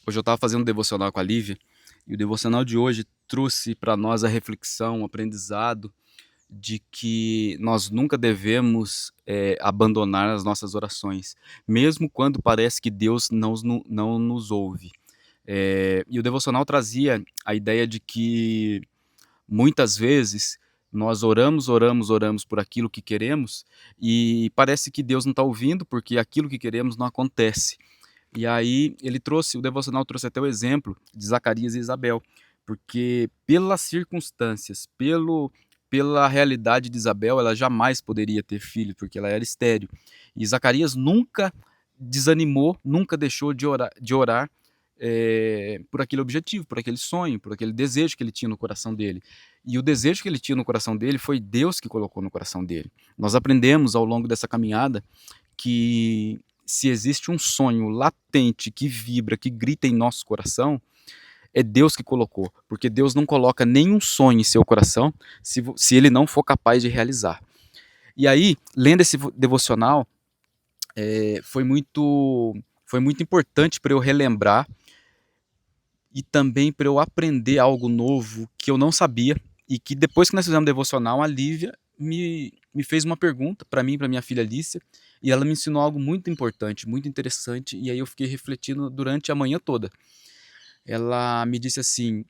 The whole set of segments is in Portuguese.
Hoje eu estava fazendo um devocional com a Lívia, e o devocional de hoje trouxe para nós a reflexão, o aprendizado de que nós nunca devemos abandonar as nossas orações, mesmo quando parece que Deus não nos ouve. E o devocional trazia a ideia de que muitas vezes nós oramos, oramos, oramos por aquilo que queremos e parece que Deus não está ouvindo porque aquilo que queremos não acontece. E aí o devocional trouxe até o exemplo de Zacarias e Isabel, porque pelas circunstâncias, pela realidade de Isabel, ela jamais poderia ter filho, porque ela era estéril. E Zacarias nunca desanimou, nunca deixou de orar por aquele objetivo, por aquele sonho, por aquele desejo que ele tinha no coração dele. E o desejo que ele tinha no coração dele foi Deus que colocou no coração dele. Nós aprendemos ao longo dessa caminhada que se existe um sonho latente que vibra, que grita em nosso coração, é Deus que colocou, porque Deus não coloca nenhum sonho em seu coração se ele não for capaz de realizar. E aí, lendo esse devocional, foi muito importante para eu relembrar e também para eu aprender algo novo que eu não sabia e que depois que nós fizemos devocional, a Lívia me fez uma pergunta para mim, para minha filha Alicia, e ela me ensinou algo muito importante, muito interessante, e aí eu fiquei refletindo durante a manhã toda. Ela me disse assim,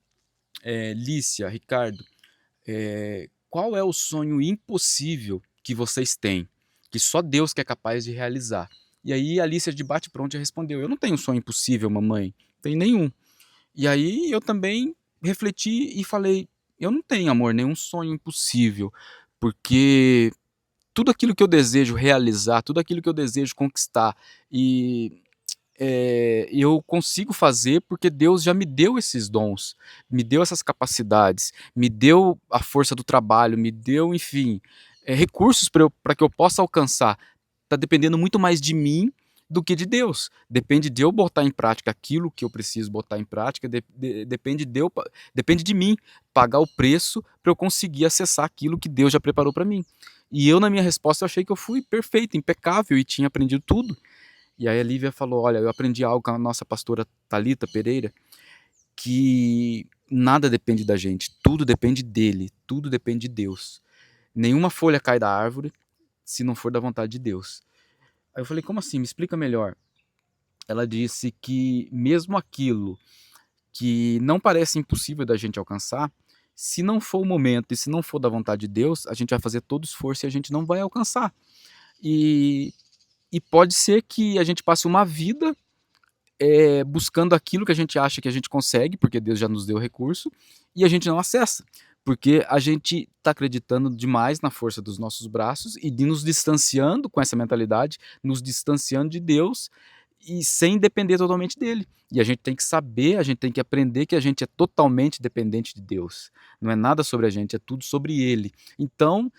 Lícia, Ricardo, qual é o sonho impossível que vocês têm, que só Deus que é capaz de realizar? E aí a Alicia de bate-pronto já respondeu, eu não tenho um sonho impossível, mamãe, não tenho nenhum. E aí eu também refleti e falei, eu não tenho, amor, nenhum sonho impossível, porque tudo aquilo que eu desejo realizar, tudo aquilo que eu desejo conquistar e eu consigo fazer porque Deus já me deu esses dons, me deu essas capacidades, me deu a força do trabalho, me deu, enfim, recursos para que eu possa alcançar. Está dependendo muito mais de mim do que de Deus. Depende de eu botar em prática aquilo que eu preciso botar em prática, depende de mim pagar o preço para eu conseguir acessar aquilo que Deus já preparou para mim. E eu, na minha resposta, eu achei que eu fui perfeito, impecável e tinha aprendido tudo. E aí a Lívia falou, olha, eu aprendi algo com a nossa pastora Thalita Pereira, que nada depende da gente, tudo depende dele, tudo depende de Deus. Nenhuma folha cai da árvore se não for da vontade de Deus. Aí eu falei, como assim? Me explica melhor. Ela disse que mesmo aquilo que não parece impossível da gente alcançar, se não for o momento e se não for da vontade de Deus, a gente vai fazer todo esforço e a gente não vai alcançar. E, e pode ser que a gente passe uma vida buscando aquilo que a gente acha que a gente consegue, porque Deus já nos deu recurso, e a gente não acessa, porque a gente está acreditando demais na força dos nossos braços e de nos distanciando com essa mentalidade, nos distanciando de Deus e sem depender totalmente dele. E a gente tem que saber, a gente tem que aprender que a gente é totalmente dependente de Deus. Não é nada sobre a gente, é tudo sobre ele. Então,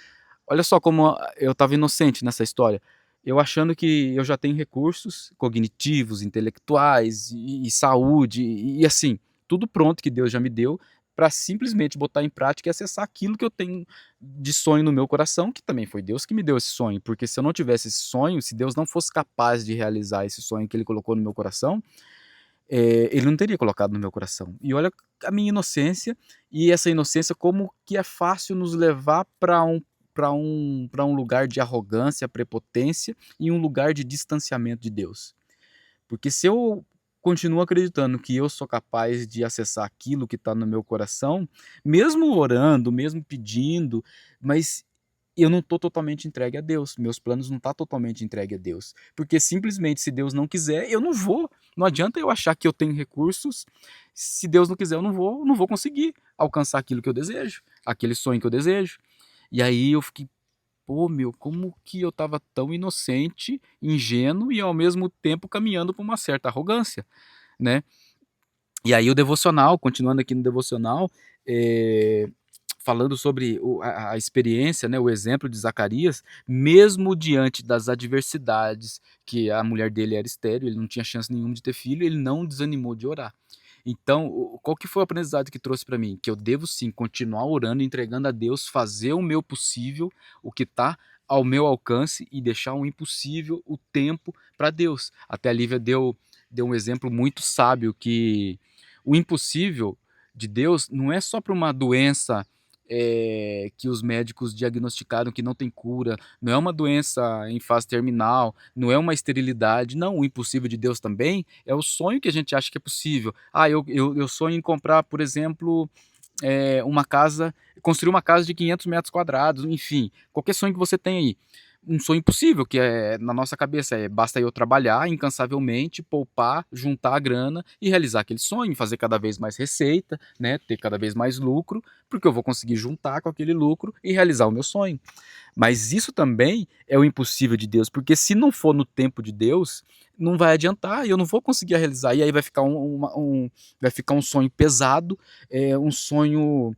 olha só como eu estava inocente nessa história. Eu achando que eu já tenho recursos cognitivos, intelectuais e saúde e assim, tudo pronto que Deus já me deu para simplesmente botar em prática e acessar aquilo que eu tenho de sonho no meu coração, que também foi Deus que me deu esse sonho, porque se eu não tivesse esse sonho, se Deus não fosse capaz de realizar esse sonho que ele colocou no meu coração, ele não teria colocado no meu coração. E olha a minha inocência, e essa inocência como que é fácil nos levar para um lugar de arrogância, prepotência e um lugar de distanciamento de Deus. Porque se eu continuo acreditando que eu sou capaz de acessar aquilo que está no meu coração, mesmo orando, mesmo pedindo, mas eu não estou totalmente entregue a Deus, meus planos não estão totalmente entregue a Deus, porque simplesmente se Deus não quiser, eu não vou, não adianta eu achar que eu tenho recursos, se Deus não quiser eu não vou conseguir alcançar aquilo que eu desejo, aquele sonho que eu desejo, e aí eu fiquei, pô meu, como que eu estava tão inocente, ingênuo e ao mesmo tempo caminhando para uma certa arrogância, né? E aí o devocional, continuando aqui no devocional, eh, falando sobre a experiência, né, o exemplo de Zacarias, mesmo diante das adversidades, que a mulher dele era estéril, ele não tinha chance nenhuma de ter filho, ele não desanimou de orar. Então, qual que foi o aprendizado que trouxe para mim? Que eu devo sim continuar orando, entregando a Deus, fazer o meu possível, o que está ao meu alcance e deixar o impossível, o tempo para Deus. Até a Lívia deu um exemplo muito sábio que o impossível de Deus não é só para uma doença que os médicos diagnosticaram que não tem cura, não é uma doença em fase terminal, não é uma esterilidade, não. O impossível de Deus também é o sonho que a gente acha que é possível. Eu sonho em comprar, por exemplo, uma casa, construir uma casa de 500 metros quadrados, enfim, qualquer sonho que você tem aí. Um sonho impossível, que é na nossa cabeça, basta eu trabalhar incansavelmente, poupar, juntar a grana e realizar aquele sonho, fazer cada vez mais receita, né, ter cada vez mais lucro, porque eu vou conseguir juntar com aquele lucro e realizar o meu sonho. Mas isso também é o impossível de Deus, porque se não for no tempo de Deus, não vai adiantar, e eu não vou conseguir realizar, e aí vai ficar vai ficar um sonho pesado, um sonho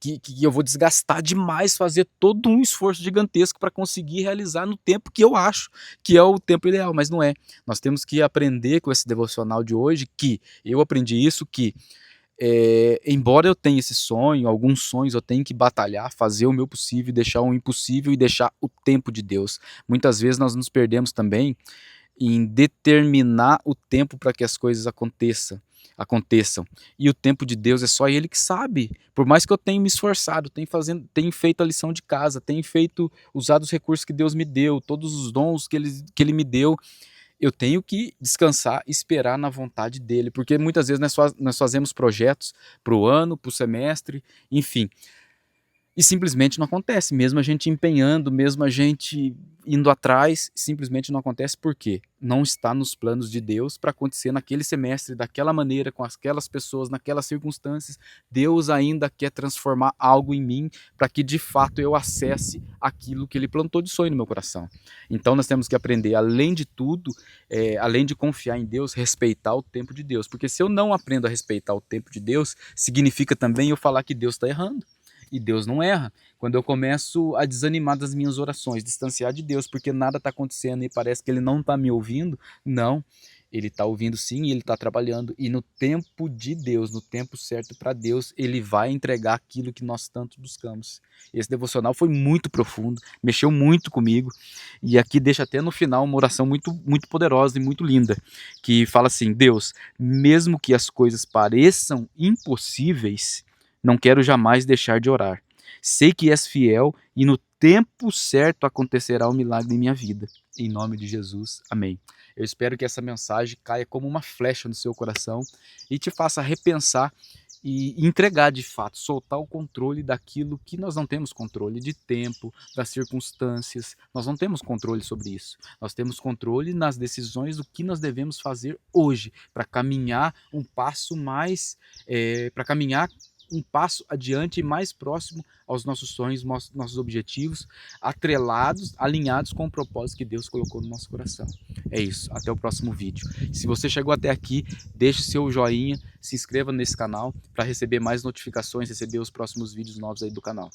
que eu vou desgastar demais, fazer todo um esforço gigantesco para conseguir realizar no tempo que eu acho que é o tempo ideal, mas não é. Nós temos que aprender com esse devocional de hoje, que eu aprendi isso, que embora eu tenha esse sonho, alguns sonhos eu tenho que batalhar, fazer o meu possível, deixar o impossível e deixar o tempo de Deus. Muitas vezes nós nos perdemos também em determinar o tempo para que as coisas aconteçam. E o tempo de Deus é só Ele que sabe. Por mais que eu tenha me esforçado, tenha feito a lição de casa, tenha usado os recursos que Deus me deu, todos os dons que Ele me deu, eu tenho que descansar e esperar na vontade dEle. Porque muitas vezes nós fazemos projetos para o ano, para o semestre, enfim. E simplesmente não acontece, mesmo a gente empenhando, mesmo a gente indo atrás, simplesmente não acontece porque não está nos planos de Deus para acontecer naquele semestre, daquela maneira, com aquelas pessoas, naquelas circunstâncias. Deus ainda quer transformar algo em mim para que de fato eu acesse aquilo que Ele plantou de sonho no meu coração. Então nós temos que aprender, além de tudo, além de confiar em Deus, respeitar o tempo de Deus. Porque se eu não aprendo a respeitar o tempo de Deus, significa também eu falar que Deus está errando. E Deus não erra. Quando eu começo a desanimar das minhas orações, distanciar de Deus, porque nada está acontecendo e parece que Ele não está me ouvindo, não. Ele está ouvindo sim e Ele está trabalhando. E no tempo de Deus, no tempo certo para Deus, Ele vai entregar aquilo que nós tanto buscamos. Esse devocional foi muito profundo, mexeu muito comigo. E aqui deixa até no final uma oração muito, muito poderosa e muito linda, que fala assim: Deus, mesmo que as coisas pareçam impossíveis, não quero jamais deixar de orar. Sei que és fiel e no tempo certo acontecerá o milagre em minha vida. Em nome de Jesus, amém. Eu espero que essa mensagem caia como uma flecha no seu coração e te faça repensar e entregar de fato, soltar o controle daquilo que nós não temos controle, de tempo, das circunstâncias. Nós não temos controle sobre isso. Nós temos controle nas decisões do que nós devemos fazer hoje para caminhar um passo mais, para caminhar um passo adiante e mais próximo aos nossos sonhos, nossos objetivos, atrelados, alinhados com o propósito que Deus colocou no nosso coração. É isso, até o próximo vídeo. Se você chegou até aqui, deixe seu joinha, se inscreva nesse canal para receber mais notificações, receber os próximos vídeos novos aí do canal.